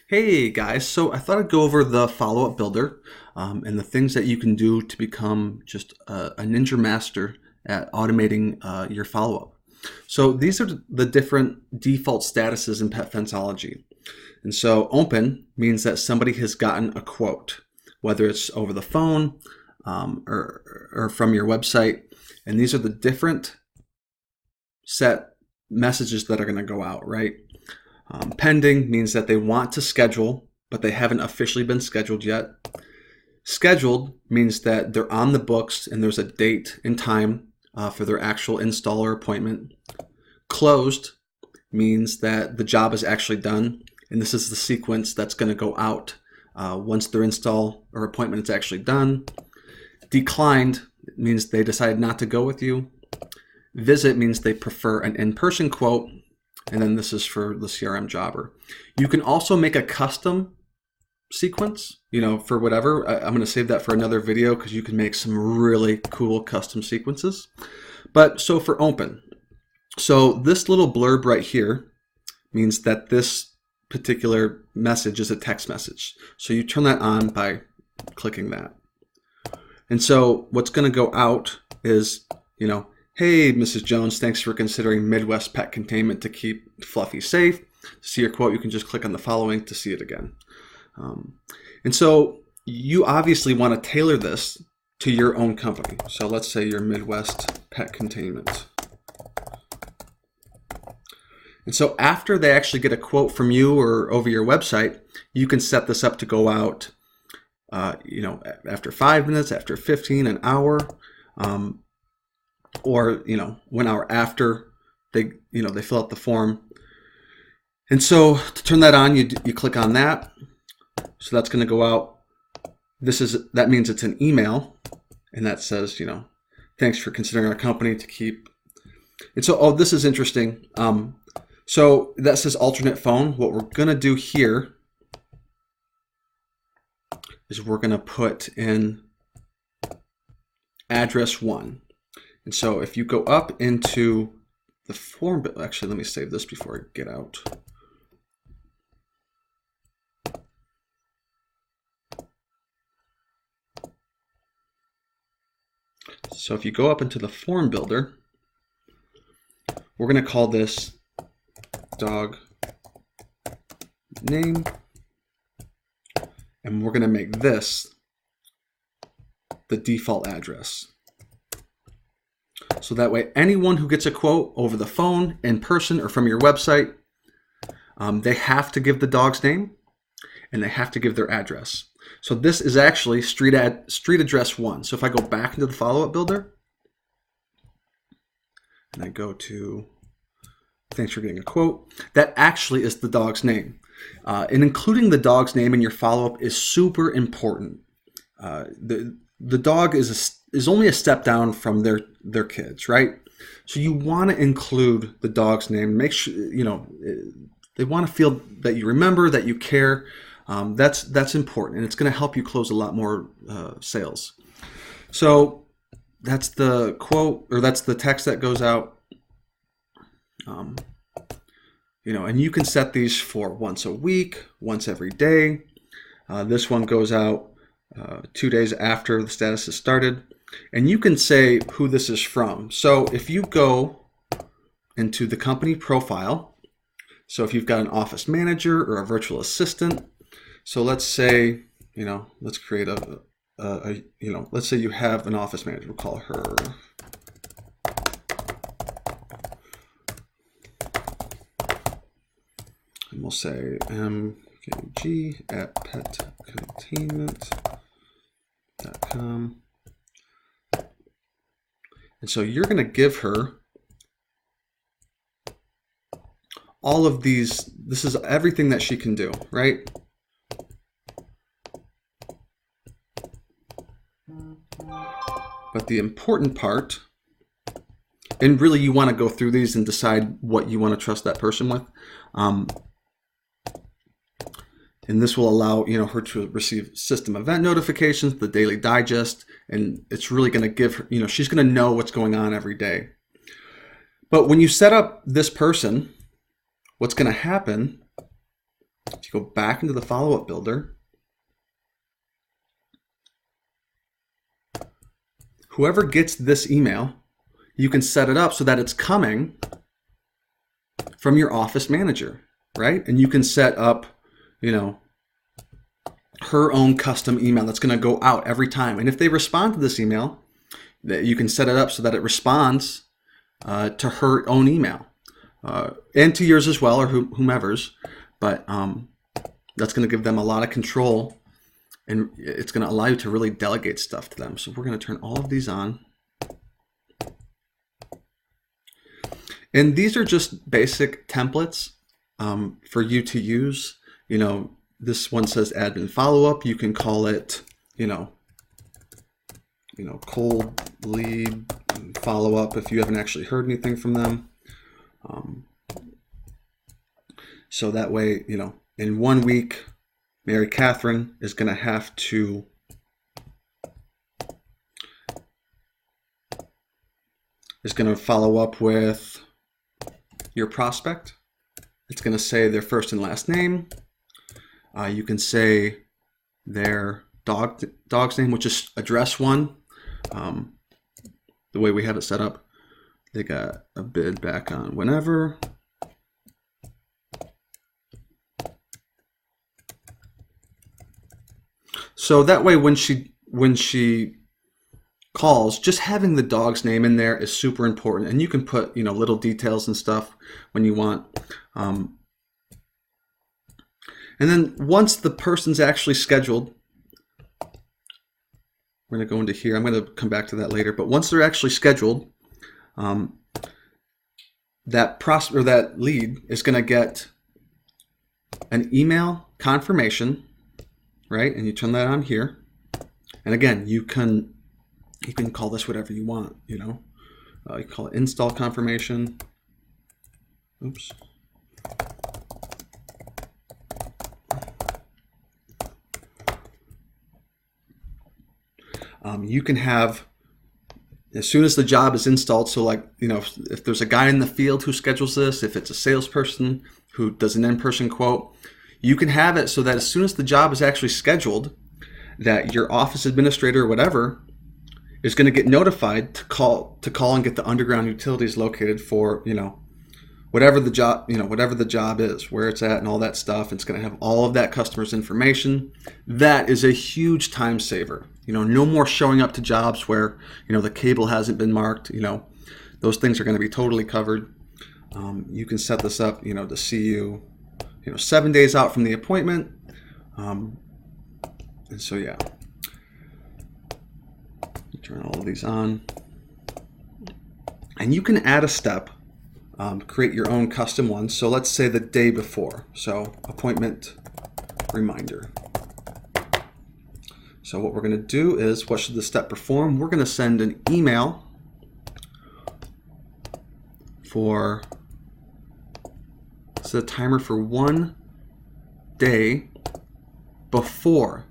Hey guys, so I thought I'd go over the follow-up builder and the things that you can do to become just a ninja master at automating your follow-up. So these are the different default statuses in Pet Fenceology. And so open means that somebody has gotten a quote, whether it's over the phone or from your website. And these are the different set messages that are going to go out, right? Pending means that they want to schedule, but they haven't officially been scheduled yet. Scheduled means that they're on the books and there's a date and time for their actual install or appointment. Closed means that the job is actually done, and this is the sequence that's going to go out once their install or appointment is actually done. Declined means they decided not to go with you. Visit means they prefer an in-person quote. And then this is for the CRM jobber. You can also make a custom sequence, for whatever. I'm going to save that for another video because you can make some really cool custom sequences. But so for open, so this little blurb right here means that this particular message is a text message. So you turn that on by clicking that. And so what's going to go out is, hey, Mrs. Jones, thanks for considering Midwest Pet Containment to keep Fluffy safe. To see your quote, you can just click on the following to see it again. And so you obviously want to tailor this to your own company. So let's say you're Midwest Pet Containment. And so after they actually get a quote from you or over your website, you can set this up to go out, after 5 minutes, after 15, an hour. Or 1 hour after they fill out the form. And so to turn that on, you click on that. So that's going to go out. That means it's an email, and that says thanks for considering our company to keep. And so this is interesting. So that says alternate phone. What we're going to do here is we're going to put in address 1. And so if you go up into the form, actually, let me save this before I get out. So if you go up into the form builder, we're going to call this dog name, and we're going to make this the default address. So that way, anyone who gets a quote over the phone, in person, or from your website, they have to give the dog's name and they have to give their address. So this is actually street address 1. So if I go back into the follow-up builder and I go to thanks for getting a quote, that actually is the dog's name. And including the dog's name in your follow-up is super important. The dog is only a step down from their kids, right? So you want to include the dog's name. Make sure they want to feel that you remember, that you care. That's important, and it's going to help you close a lot more sales. So that's the quote, or that's the text that goes out. And you can set these for once a week, once every day. This one goes out 2 days after the status is started. And you can say who this is from. So if you go into the company profile, so if you've got an office manager or a virtual assistant, so let's say, let's create let's say you have an office manager, we'll call her and we'll say mkg at petcontainment.com. And so you're going to give her all of these. This is everything that she can do, right? But the important part, and really you want to go through these and decide what you want to trust that person with. And this will allow her to receive system event notifications, the daily digest, and it's really going to give her, she's going to know what's going on every day. But when you set up this person, what's going to happen If you go back into the follow-up builder, whoever gets this email, you can set it up so that it's coming from your office manager, right? And you can set up, her own custom email that's going to go out every time. And if they respond to this email, that you can set it up so that it responds to her own email and to yours as well, or whomever's. But that's going to give them a lot of control, and it's going to allow you to really delegate stuff to them. So we're going to turn all of these on. And these are just basic templates for you to use. This one says admin follow-up. You can call it, cold lead follow-up if you haven't actually heard anything from them. So that way, in 1 week, Mary Catherine is going to have to follow up with your prospect. It's going to say their first and last name. You can say their dog's name, which is address 1. The way we have it set up, they got a bid back on whenever. So that way, when she calls, just having the dog's name in there is super important, and you can put little details and stuff when you want. And then once the person's actually scheduled, we're going to go into here. I'm going to come back to that later. But once they're actually scheduled, that lead is going to get an email confirmation, right? And you turn that on here. And again, you can call this whatever you want. You call it install confirmation. Oops. You can have, as soon as the job is installed, so if there's a guy in the field who schedules this, if it's a salesperson who does an in-person quote, you can have it so that as soon as the job is actually scheduled, that your office administrator or whatever is going to get notified to call and get the underground utilities located for, whatever the job is, where it's at and all that stuff. It's going to have all of that customer's information. That is a huge time saver. No more showing up to jobs where, the cable hasn't been marked. Those things are going to be totally covered. You can set this up, to see you, 7 days out from the appointment. And so, yeah. Turn all of these on. And you can add a step, create your own custom one. So let's say the day before. So appointment reminder. So what we're going to do is, what should the step perform? We're going to send an email for, set a timer for 1 day before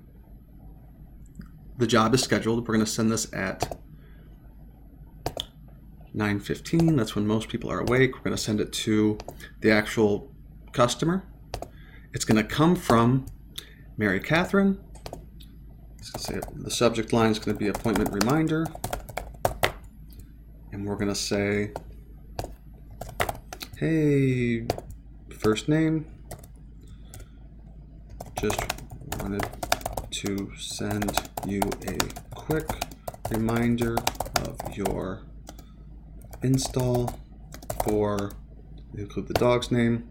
the job is scheduled. We're going to send this at 9:15. That's when most people are awake. We're going to send it to the actual customer. It's going to come from Mary Catherine. The subject line is going to be appointment reminder. And we're going to say, hey, first name, just wanted to send you a quick reminder of your install for, include the dog's name,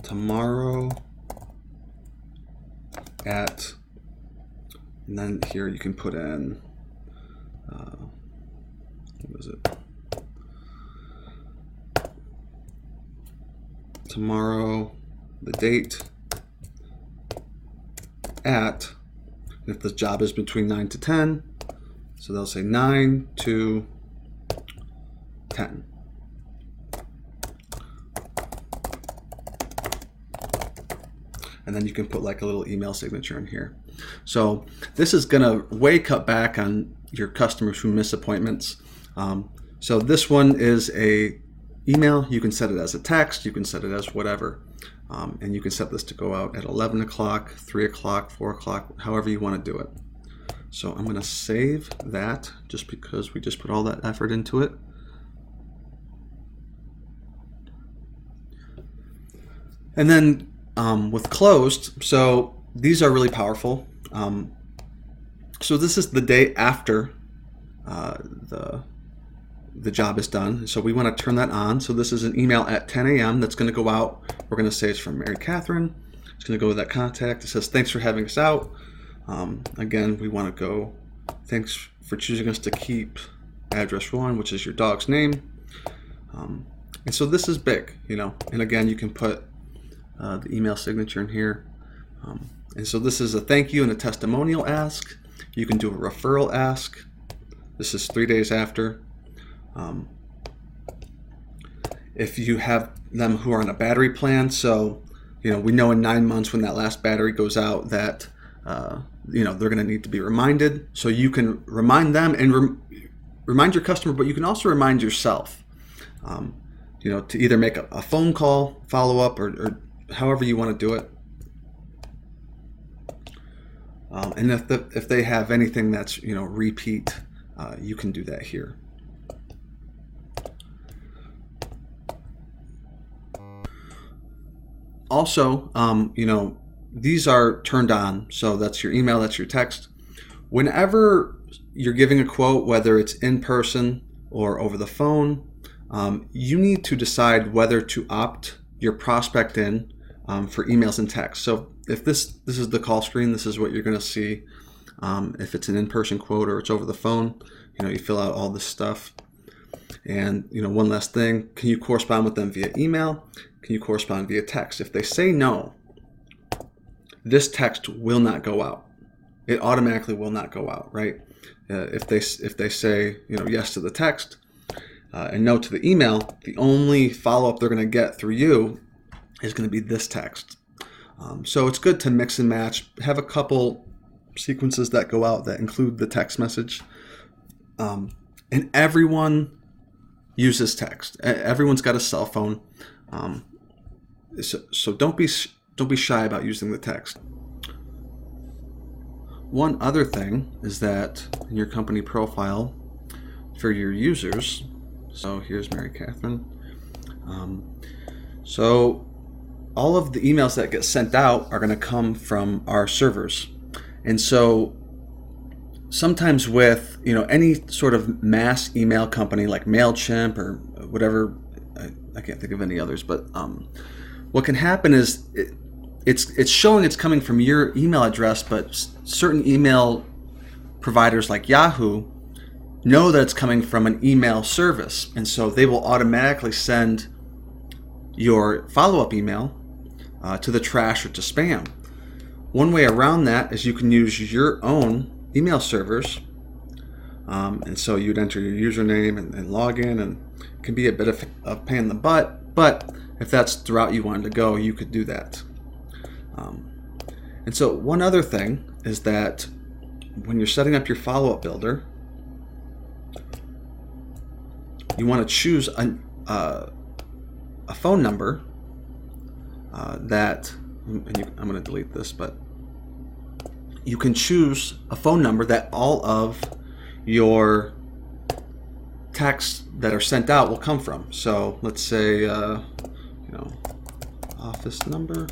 tomorrow at, and then here you can put in, what is it? Tomorrow, the date, at, if the job is between 9 to 10, so they'll say 9 to 10. And then you can put like a little email signature in here. So this is going to way cut back on your customers who miss appointments. So this one is a email. You can set it as a text. You can set it as whatever. And you can set this to go out at 11 o'clock, 3 o'clock, 4 o'clock, however you want to do it. So I'm going to save that just because we just put all that effort into it. And then with closed, so these are really powerful. So this is the day after the job is done. So we want to turn that on. So this is an email at 10 a.m. that's going to go out. We're going to say it's from Mary Catherine. It's going to go with that contact. It says, thanks for having us out. Again, we want to go, thanks for choosing us to keep address 1, which is your dog's name. And so this is big, you know, and again, you can put the email signature in here. And so this is a thank you and a testimonial ask. You can do a referral ask. This is 3 days after. If you have them who are on a battery plan, so you know, we know in 9 months when that last battery goes out that you know, they're going to need to be reminded. So you can remind them and remind your customer, but you can also remind yourself. You know, to either make a phone call, follow up, or however you want to do it. And if they have anything that's, you know, repeat, you can do that here. Also, you know, these are turned on. So that's your email, that's your text. Whenever you're giving a quote, whether it's in person or over the phone, you need to decide whether to opt your prospect in for emails and text. So if this is the call screen, this is what you're going to see. If it's an in-person quote or it's over the phone, you know, you fill out all this stuff. And, you know, one last thing, can you correspond with them via email? Can you correspond via text? If they say no, this text will not go out. It automatically will not go out, right? If they say, you know, yes to the text and no to the email, the only follow-up they're going to get through you is going to be this text. So it's good to mix and match. Have a couple sequences that go out that include the text message. And everyone uses text. Everyone's got a cell phone. So don't be shy about using the text. One other thing is that in your company profile for your users, so here's Mary Catherine. So all of the emails that get sent out are going to come from our servers. And so sometimes with, you know, any sort of mass email company like MailChimp or whatever, I can't think of any others, but what can happen is it's showing it's coming from your email address, but certain email providers like Yahoo know that it's coming from an email service, and so they will automatically send your follow-up email to the trash or to spam. One way around that is you can use your own email servers, and so you'd enter your username and log in, and it can be a bit of a pain in the butt, but if that's the route you wanted to go, you could do that. And so one other thing is that when you're setting up your follow-up builder, you want to choose a phone number that, and I'm going to delete this, but you can choose a phone number that all of your texts that are sent out will come from. So let's say, you know, office number.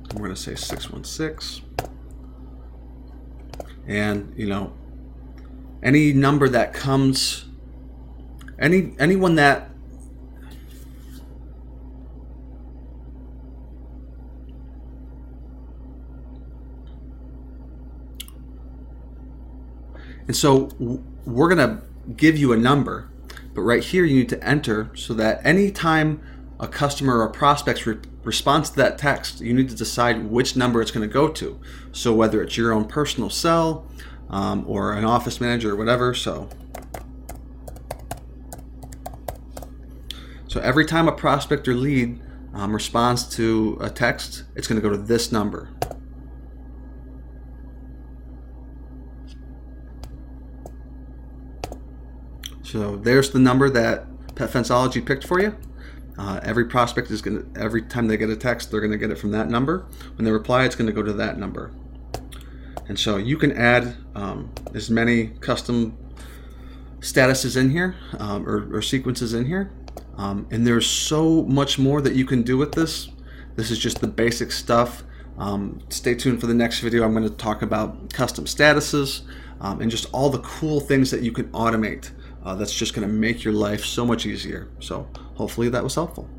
And we're going to say 616. And, you know, any number that comes, anyone that and so we're going to give you a number, but right here you need to enter so that anytime a customer or prospect responds to that text, you need to decide which number it's going to go to. So whether it's your own personal cell or an office manager or whatever. So every time a prospect or lead responds to a text, it's going to go to this number. So there's the number that Petfenceology picked for you. Every prospect is going to, every time they get a text, they're going to get it from that number. When they reply, it's going to go to that number. And so you can add as many custom statuses in here or sequences in here. And there's so much more that you can do with this. This is just the basic stuff. Stay tuned for the next video. I'm going to talk about custom statuses and just all the cool things that you can automate. That's just going to make your life so much easier. So hopefully that was helpful.